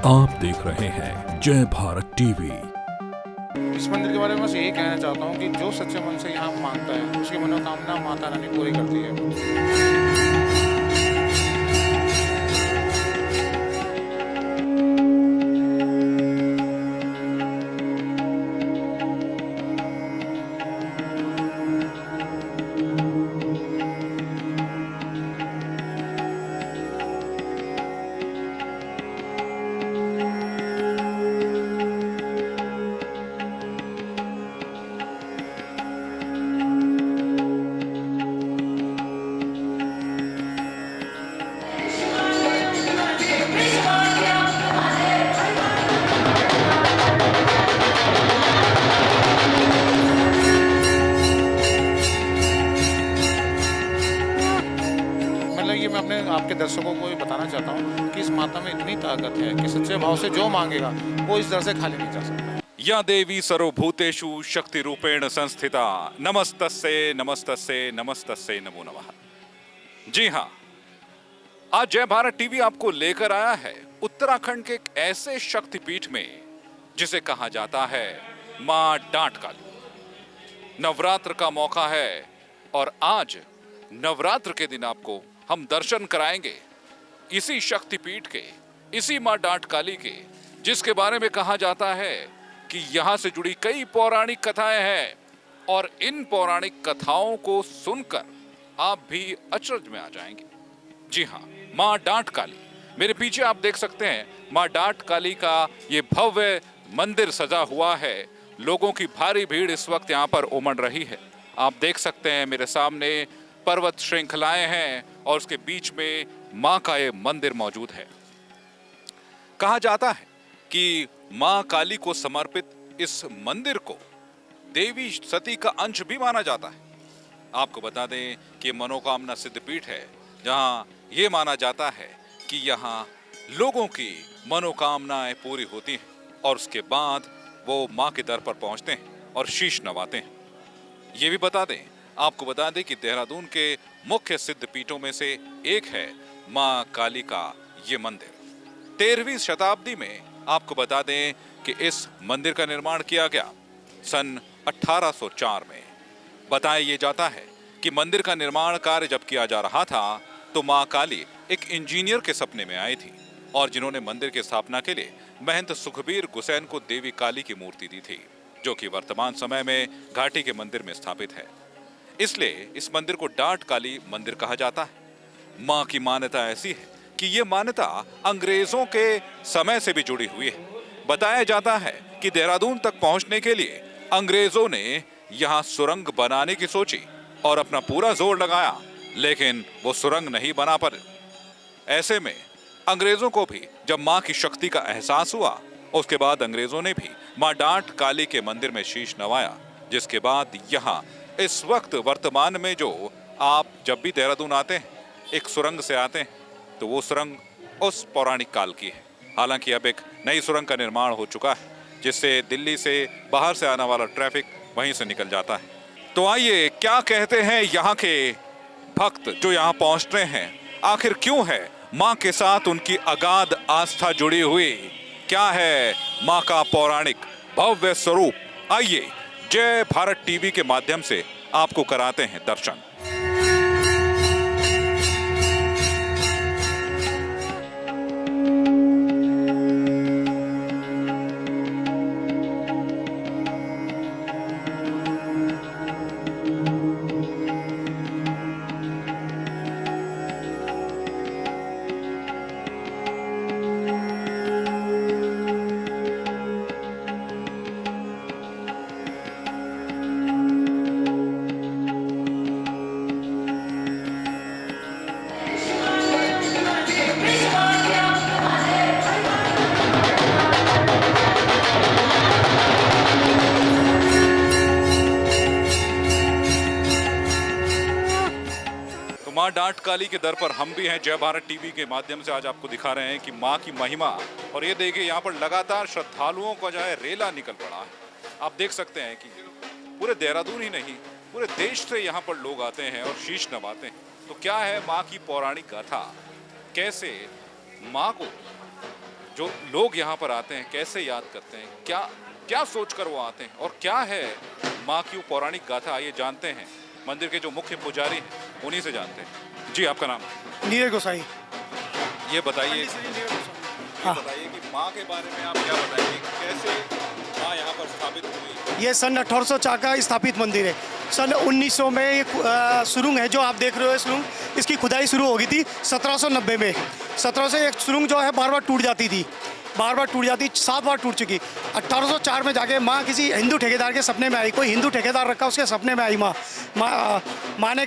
आप देख रहे हैं जय भारत टीवी। इस मंदिर के बारे में बस यही कहना चाहता हूँ कि जो सच्चे मन से यहाँ मांगता है उसकी मनोकामना माता रानी पूरी करती है। मतलब ये मैं अपने आपके दर्शकों को ये बताना चाहता हूँ कि इस माता में इतनी ताकत है कि सच्चे भाव से जो मांगेगा वो इस दर से खाली नहीं जा सकता। या देवी सर्वभूतेषु शक्ति रूपेण संस्थिता नमस्तस्ये नमस्तस्ये नमस्तस्ये नमो नमः। जी हाँ, आज जय भारत टीवी आपको लेकर आया है उत्तराखंड के एक ऐसे शक्तिपीठ में जिसे कहा जाता है मां डांट काली। नवरात्र का मौका है और आज नवरात्र के दिन आपको हम दर्शन कराएंगे इसी शक्तिपीठ के, इसी मां डांट काली के, जिसके बारे में कहा जाता है कि यहां से जुड़ी कई पौराणिक कथाएं हैं और इन पौराणिक कथाओं को सुनकर आप भी अचरज में आ जाएंगे। जी हाँ, मां डांट काली। मेरे पीछे आप देख सकते हैं मां डांट काली का ये भव्य मंदिर सजा हुआ है। लोगों की भारी भीड़ इस वक्त यहाँ पर उमड़ रही है। आप देख सकते हैं मेरे सामने पर्वत श्रृंखलाएं हैं और उसके बीच में मां का ये मंदिर मौजूद है। कहा जाता है कि मां काली को समर्पित इस मंदिर को देवी सती का अंश भी माना जाता है। आपको बता दें कि मनोकामना सिद्ध पीठ है जहां ये माना जाता है कि यहाँ लोगों की मनोकामनाएं पूरी होती हैं और उसके बाद वो मां के दर पर पहुंचते हैं और शीश नवाते हैं। ये भी आपको बता दें कि देहरादून के मुख्य सिद्ध पीठों में से एक है मां काली का ये मंदिर। 13वीं शताब्दी में आपको बता दें कि इस मंदिर का निर्माण किया गया सन 1804 में। बताया ये जाता है कि मंदिर का निर्माण कार्य जब किया जा रहा था तो मां काली एक इंजीनियर के सपने में आई थी और जिन्होंने मंदिर की स्थापना के लिए महंत सुखबीर गुसैन को देवी काली की मूर्ति दी थी, जो कि वर्तमान समय में घाटी के मंदिर में स्थापित है। इसलिए इस मंदिर को डांट काली मंदिर कहा जाता है। मां की मान्यता ऐसी है कि ये मान्यता अंग्रेजों के समय से भी जुड़ी हुई है। बताया जाता है कि देहरादून तक पहुंचने के लिए अंग्रेजों ने यहां सुरंग बनाने की सोची और अपना पूरा जोर लगाया, लेकिन वो सुरंग नहीं बना पाए। ऐसे में अंग्रेजों को भी जब मां की शक्ति का एहसास हुआ, उसके बाद अंग्रेजों ने भी मां डांट काली के मंदिर में शीश नवाया, जिसके बाद यहाँ इस वक्त वर्तमान में जो आप जब भी देहरादून आते हैं एक सुरंग से आते हैं तो वो सुरंग उस पौराणिक काल की है। हालांकि अब एक नई सुरंग का निर्माण हो चुका है जिससे दिल्ली से बाहर से आने वाला ट्रैफिक वहीं से निकल जाता है। तो आइए क्या कहते हैं यहाँ के भक्त जो यहाँ पहुंचते हैं, आखिर क्यों है मां के साथ उनकी अगाध आस्था जुड़ी हुई, क्या है मां का पौराणिक भव्य स्वरूप। आइए जय भारत टीवी के माध्यम से आपको कराते हैं दर्शन। मां डांट काली के दर पर हम भी हैं। जय भारत टीवी के माध्यम से आज आपको दिखा रहे हैं कि मां की महिमा। और ये देखिए यहाँ पर लगातार श्रद्धालुओं का जो है रेला निकल पड़ा है। आप देख सकते हैं कि पूरे देहरादून ही नहीं पूरे देश से यहाँ पर लोग आते हैं और शीश नवाते हैं। तो क्या है माँ की पौराणिक गाथा, कैसे माँ को जो लोग यहाँ पर आते हैं कैसे याद करते हैं, क्या क्या सोचकर वो आते हैं और क्या है माँ की वो पौराणिक गाथा, आइए जानते हैं। मंदिर के जो मुख्य पुजारी हैं उन्हीं से जानते हैं। जी आपका नाम? नीरज गोसाई। ये बताइए हाँ। कि माँ के बारे में आप क्या बताएंगे, कैसे माँ यहाँ पर स्थापित हुई? ये सन 1804 का स्थापित मंदिर है। सन 1900 में ये सुरंग है जो आप देख रहे हो, सुरंग, इसकी खुदाई शुरू हो गई थी 1790 में। 1700 से एक सुरंग जो है बार बार टूट जाती थी, बार बार टूट जाती, 7 बार टूट चुकी। 1804 में जाके माँ किसी हिंदू ठेकेदार के सपने में आई, कोई हिंदू ठेकेदार रखा, उसके सपने में आई माँ ने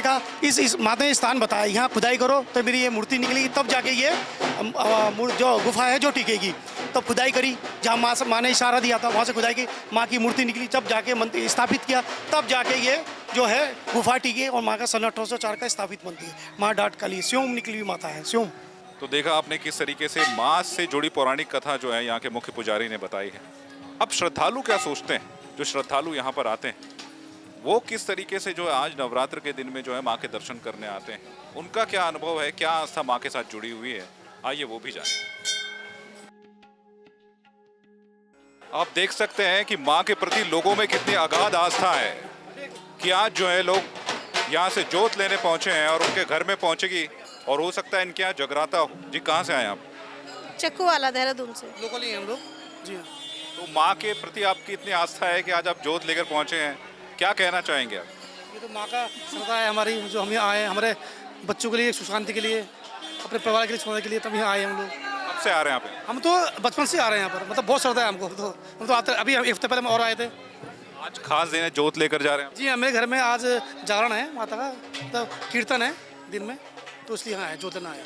कहा इस माता ने स्थान बताया, यहाँ खुदाई करो तो मेरी ये मूर्ति निकलेगी, तब जाके ये जो गुफा है जो टिकेगी। तब खुदाई करी, जहाँ माँ ने इशारा दिया था वहाँ से खुदाई की, माँ की मूर्ति निकली, तब जाके मंदिर स्थापित किया, तब जाके ये जो है गुफा टिकी और माँ का सन 1804 का स्थापित मंदिर है। माँ डाट काली स्योम निकली हुई माता है, स्योम। तो देखा आपने किस तरीके से माँ से जुड़ी पौराणिक कथा जो है यहाँ के मुख्य पुजारी ने बताई है। अब श्रद्धालु क्या सोचते हैं, जो श्रद्धालु यहाँ पर आते हैं वो किस तरीके से जो है आज नवरात्र के दिन में जो है माँ के दर्शन करने आते हैं, उनका क्या अनुभव है, क्या आस्था माँ के साथ जुड़ी हुई है, आइए वो भी जानें। आप देख सकते हैं कि माँ के प्रति लोगों में कितनी अगाध आस्था है कि आज जो है लोग यहाँ से जोत लेने पहुंचे हैं और उनके घर में पहुंचेगी और हो सकता है इनके यहाँ जगराता हो। जी कहाँ से आए आप? चक्कू वाला, देहरादून से। लोकल ही हम लोग जी। तो माँ के प्रति आपकी इतनी आस्था है कि आज आप जोत लेकर पहुंचे हैं, क्या कहना चाहेंगे आप? ये तो माँ का श्रद्धा है हमारी, जो हम यहाँ आए, हमारे बच्चों के लिए, सुख शांति के लिए, अपने परिवार के लिए छोड़ने के लिए, तब यहाँ आए हम लोग। कब से आ रहे हैं आप? हम तो बचपन से आ रहे हैं यहाँ पर, मतलब बहुत श्रद्धा है हमको। तो हम तो आते, अभी एक हफ्ते पहले हम और आए थे। आज खास दिन है, जोत लेकर जा रहे हैं? जी हाँ, मेरे घर में आज जागरण है माता का, तो कीर्तन है दिन में, तो इसलिए यहाँ है, जोत लेना आए।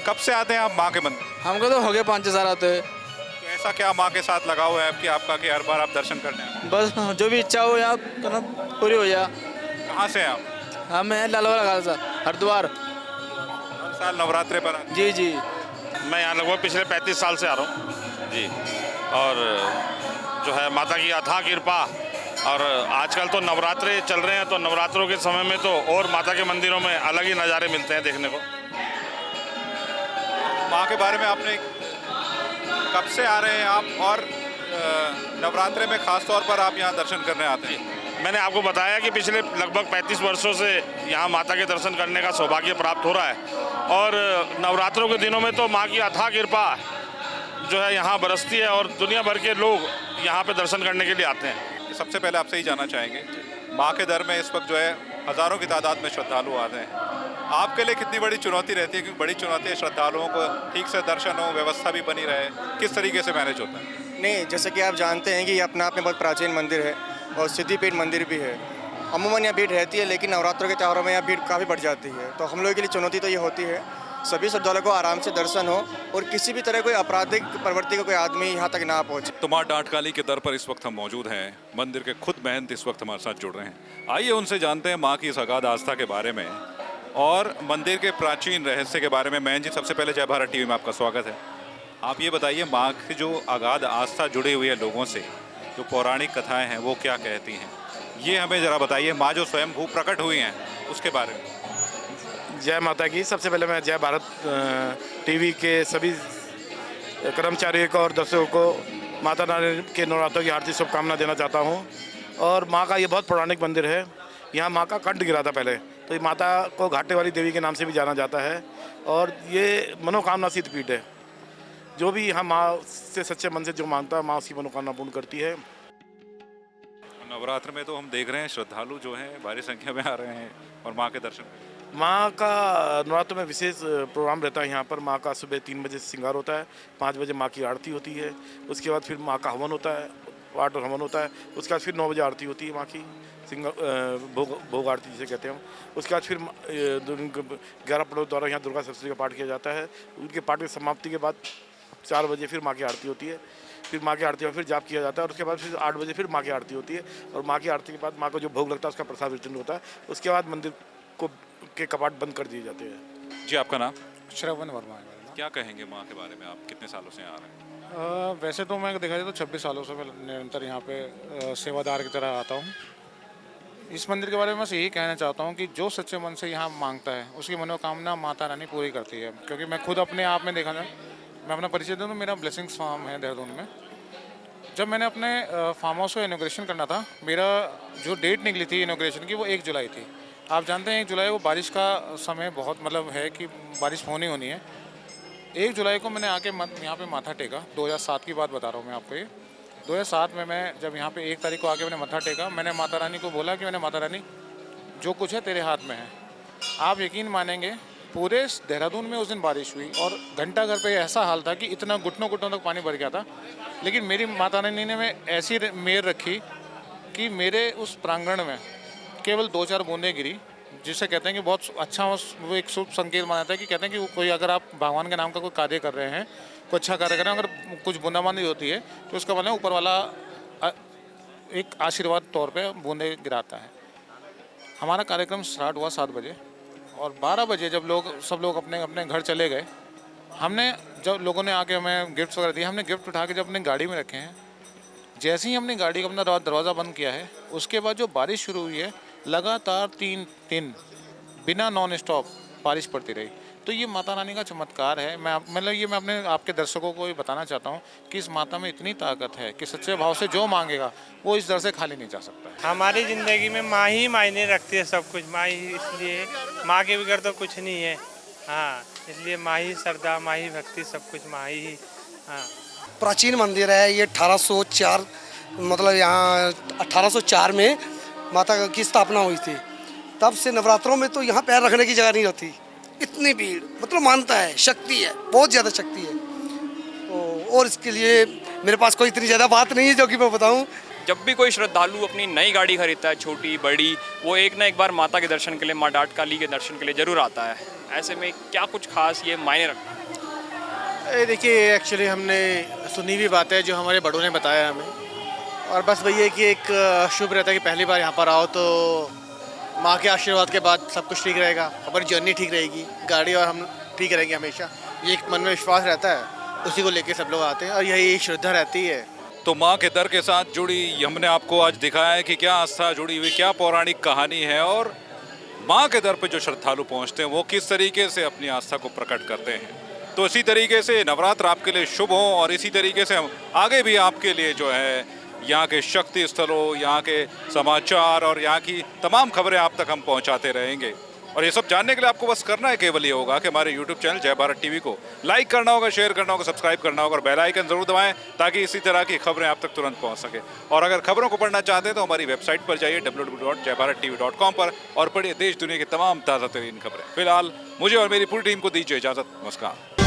कब से आते हैं आप माँ के मंदिर? हमको तो हो गए 5-6 साल आते हैं। तो ऐसा क्या माँ के साथ लगाव है आपकी, आपका कि हर बार आप दर्शन करने आए? बस जो भी इच्छा हो यहाँ पूरी हो जाए। कहाँ से हैं आप? हम हैं लालवाड़ा खालसा, हरिद्वार। हर साल नवरात्रे पर आते हैं? जी जी। मैं यहाँ लगभग पिछले 35 साल से आ रहा हूँ जी। और जो है माता की अथाह कृपा, और आजकल तो नवरात्रे चल रहे हैं, तो नवरात्रों के समय में तो और माता के मंदिरों में अलग ही नज़ारे मिलते हैं देखने को। माँ के बारे में आपने कब से आ रहे हैं आप, और नवरात्रे में खास तौर पर आप यहाँ दर्शन करने आते हैं? मैंने आपको बताया कि पिछले लगभग 35 वर्षों से यहाँ माता के दर्शन करने का सौभाग्य प्राप्त हो रहा है, और नवरात्रों के दिनों में तो माँ की अथाह कृपा जो है यहाँ बरसती है, और दुनिया भर के लोग यहाँ पे दर्शन करने के लिए आते हैं। सबसे पहले आपसे ही जानना चाहेंगे, माँ के दर में इस वक्त जो है हज़ारों की तादाद में श्रद्धालु आते हैं, आपके लिए कितनी बड़ी चुनौती रहती है? क्योंकि बड़ी चुनौती है श्रद्धालुओं को ठीक से दर्शन हो, व्यवस्था भी बनी रहे, किस तरीके से मैनेज होता है? नहीं, जैसे कि आप जानते हैं कि ये अपना आप में बहुत प्राचीन मंदिर है और सिद्धिपीठ मंदिर भी है। अमूमन यहाँ भीड़ रहती है, लेकिन नवरात्रों के त्योहारों में यहाँ भीड़ काफ़ी बढ़ जाती है। तो हम लोगों के लिए चुनौती तो ये होती है सभी श्रद्धालुओं को आराम से दर्शन हो और किसी भी तरह कोई आपराधिक प्रवृत्ति का कोई आदमी यहाँ तक ना पहुँचे। तो माँ डाटकाली के दर पर इस वक्त हम मौजूद हैं, मंदिर के खुद महंत इस वक्त हमारे साथ जुड़ रहे हैं। आइए उनसे जानते हैं माँ की इस अगाध आस्था के बारे में और मंदिर के प्राचीन रहस्य के बारे में। महंत जी, सबसे पहले जय भारत टीवी में आपका स्वागत है। आप ये बताइए, माँ की जो अगाध आस्था जुड़ी हुई है लोगों से, जो पौराणिक कथाएं हैं वो क्या कहती हैं, ये हमें ज़रा बताइए। माँ जो स्वयं भू प्रकट हुई हैं उसके बारे में। जय माता की। सबसे पहले मैं जय भारत टीवी के सभी कर्मचारियों को और दर्शकों को माता रानी के नवरात्रों की हार्दिक शुभकामना देना चाहता हूँ। और माँ का ये बहुत पौराणिक मंदिर है। यहाँ माँ का कंठ गिरा था पहले, तो ये माता को घाटे वाली देवी के नाम से भी जाना जाता है, और ये मनोकामना सिद्ध पीठ है। जो भी यहाँ माँ से सच्चे मन से जो मांगता है, माँ उसकी मनोकामना पूर्ण करती है। नवरात्र में तो हम देख रहे हैं श्रद्धालु जो हैं भारी संख्या में आ रहे हैं और माँ के दर्शन करते हैं। माँ का नवरात्र में विशेष प्रोग्राम रहता है यहाँ पर। माँ का सुबह 3 बजे श्रृंगार होता है, 5 बजे माँ की आरती होती है, उसके बाद फिर माँ का हवन होता है, पाठ और हवन होता है। उसके बाद फिर 9 बजे आरती होती है माँ की, भोग आरती जिसे कहते हैं हम। उसके बाद फिर 11 पड़ों द्वारा यहाँ दुर्गा सप्तशती का पाठ किया जाता है। उनके पाठ की समाप्ति के बाद 4 बजे फिर माँ की आरती होती है। फिर माँ की आरती में फिर जाप किया जाता है, और उसके बाद फिर 8 बजे फिर माँ की आरती होती है। और माँ की आरती के बाद माँ को जो भोग लगता है उसका प्रसाद वितरण होता है। उसके बाद मंदिर को के कपाट बंद कर दिए जाते हैं। जी, आपका नाम? श्रवण वर्मा है मेरा नाम। क्या कहेंगे माँ के बारे में, आप कितने सालों से आ रहे हैं? वैसे तो मैं देखा जाए तो 26 सालों से मैं निरंतर यहाँ पे सेवादार की तरह आता हूँ। इस मंदिर के बारे में बस यही कहना चाहता हूँ कि जो सच्चे मन से यहाँ मांगता है उसकी मनोकामना माता रानी पूरी करती है। क्योंकि मैं खुद अपने आप में देखा ना, मैं अपना परिचय दूँ तो मेरा ब्लेसिंग्स फार्म है देहरादून में। जब मैंने अपने फार्म हाउस का इनॉग्रेशन करना था, मेरा जो डेट निकली थी इनॉग्रेशन की वो 1 जुलाई थी। आप जानते हैं 1 जुलाई वो बारिश का समय बहुत मतलब है कि बारिश होनी है। 1 जुलाई को मैंने आके यहाँ पे माथा टेका। 2007 की बात बता रहा हूँ मैं आपको। ये 2007 में मैं जब यहाँ पे 1 तारीख को आके मैंने मत्था टेका, मैंने माता रानी को बोला कि मैंने माता रानी जो कुछ है तेरे हाथ में है। आप यकीन मानेंगे पूरे देहरादून में उस दिन बारिश हुई और घंटा घर पे ऐसा हाल था कि इतना घुटनों तक पानी भर गया था। लेकिन मेरी माता रानी ने मैं ऐसी मेहर रखी कि मेरे उस प्रांगण में केवल 2-4 बूंदें गिरी, जिसे कहते हैं कि बहुत अच्छा वो एक शुभ संकेत माना जाता है कि कहते हैं कि कोई अगर आप भगवान के नाम का कोई कार्य कर रहे हैं, कोई अच्छा कार्य कर रहे हैं, अगर कुछ बूंदाबांदी होती है तो उसका मतलब ऊपर वाला एक आशीर्वाद तौर पे बूंदे गिराता है। हमारा कार्यक्रम स्टार्ट हुआ 7 बजे और 12 बजे जब सब लोग अपने अपने घर चले गए, हमने जब लोगों ने आके हमें गिफ्ट्स वगैरह दिए, हमने गिफ्ट उठा के जब अपनी गाड़ी में रखे हैं, जैसे ही हमने गाड़ी का अपना दरवाज़ा बंद किया है, उसके बाद जो बारिश शुरू हुई है, लगातार 3 दिन बिना नॉन स्टॉप बारिश पड़ती रही। तो ये माता रानी का चमत्कार है। मैं अपने आपके दर्शकों को भी बताना चाहता हूँ कि इस माता में इतनी ताकत है कि सच्चे भाव से जो मांगेगा वो इस दर से खाली नहीं जा सकता है। हमारी ज़िंदगी में माँ ही मायने रखती है, सब कुछ माँ ही, इसलिए माँ के बगैर तो कुछ नहीं है। हाँ, इसलिए माँ ही श्रद्धा, माँ ही भक्ति, सब कुछ माँ ही। हाँ, प्राचीन मंदिर है ये। 1804 मतलब यहाँ 1804 में माता की स्थापना हुई थी। तब से नवरात्रों में तो यहाँ पैर रखने की जगह नहीं होती, इतनी भीड़। मतलब मानता है, शक्ति है, बहुत ज़्यादा शक्ति है। तो और इसके लिए मेरे पास कोई इतनी ज़्यादा बात नहीं है जो कि मैं बताऊँ। जब भी कोई श्रद्धालु अपनी नई गाड़ी खरीदता है, छोटी बड़ी, वो एक ना एक बार माता के दर्शन के लिए, माँ डाट काली के दर्शन के लिए जरूर आता है। ऐसे में क्या कुछ खास ये मायने रखता है? देखिए एक्चुअली हमने सुनी हुई बात है जो हमारे बड़ों ने बताया हमें, और बस वही है कि एक शुभ रहता है कि पहली बार यहाँ पर आओ तो माँ के आशीर्वाद के बाद सब कुछ ठीक रहेगा, हमारी जर्नी ठीक रहेगी, गाड़ी और हम ठीक रहेंगे हमेशा। ये एक मन में विश्वास रहता है, उसी को लेके सब लोग आते हैं और यही श्रद्धा रहती है। तो माँ के दर के साथ जुड़ी हमने आपको आज दिखाया है कि क्या आस्था जुड़ी हुई, क्या पौराणिक कहानी है और माँ के दर पे जो श्रद्धालु पहुँचते हैं वो किस तरीके से अपनी आस्था को प्रकट करते हैं। तो इसी तरीके से नवरात्र आपके लिए शुभ हो और इसी तरीके से हम आगे भी आपके लिए जो है यहाँ के शक्ति स्थलों, यहाँ के समाचार और यहाँ की तमाम खबरें आप तक हम पहुँचाते रहेंगे। और ये सब जानने के लिए आपको बस करना है केवल ये होगा कि हमारे YouTube चैनल जय भारत टीवी को लाइक करना होगा, शेयर करना होगा, सब्सक्राइब करना होगा और बेल आइकन जरूर दबाएं ताकि इसी तरह की खबरें आप तक तुरंत पहुंच सके। और अगर खबरों को पढ़ना चाहते हैं तो हमारी वेबसाइट पर जाइए www.jaybharattv.com पर और पढ़िए देश दुनिया की तमाम ताज़ा तरीन खबरें। फिलहाल मुझे और मेरी पूरी टीम को दीजिए इजाज़त। नमस्कार।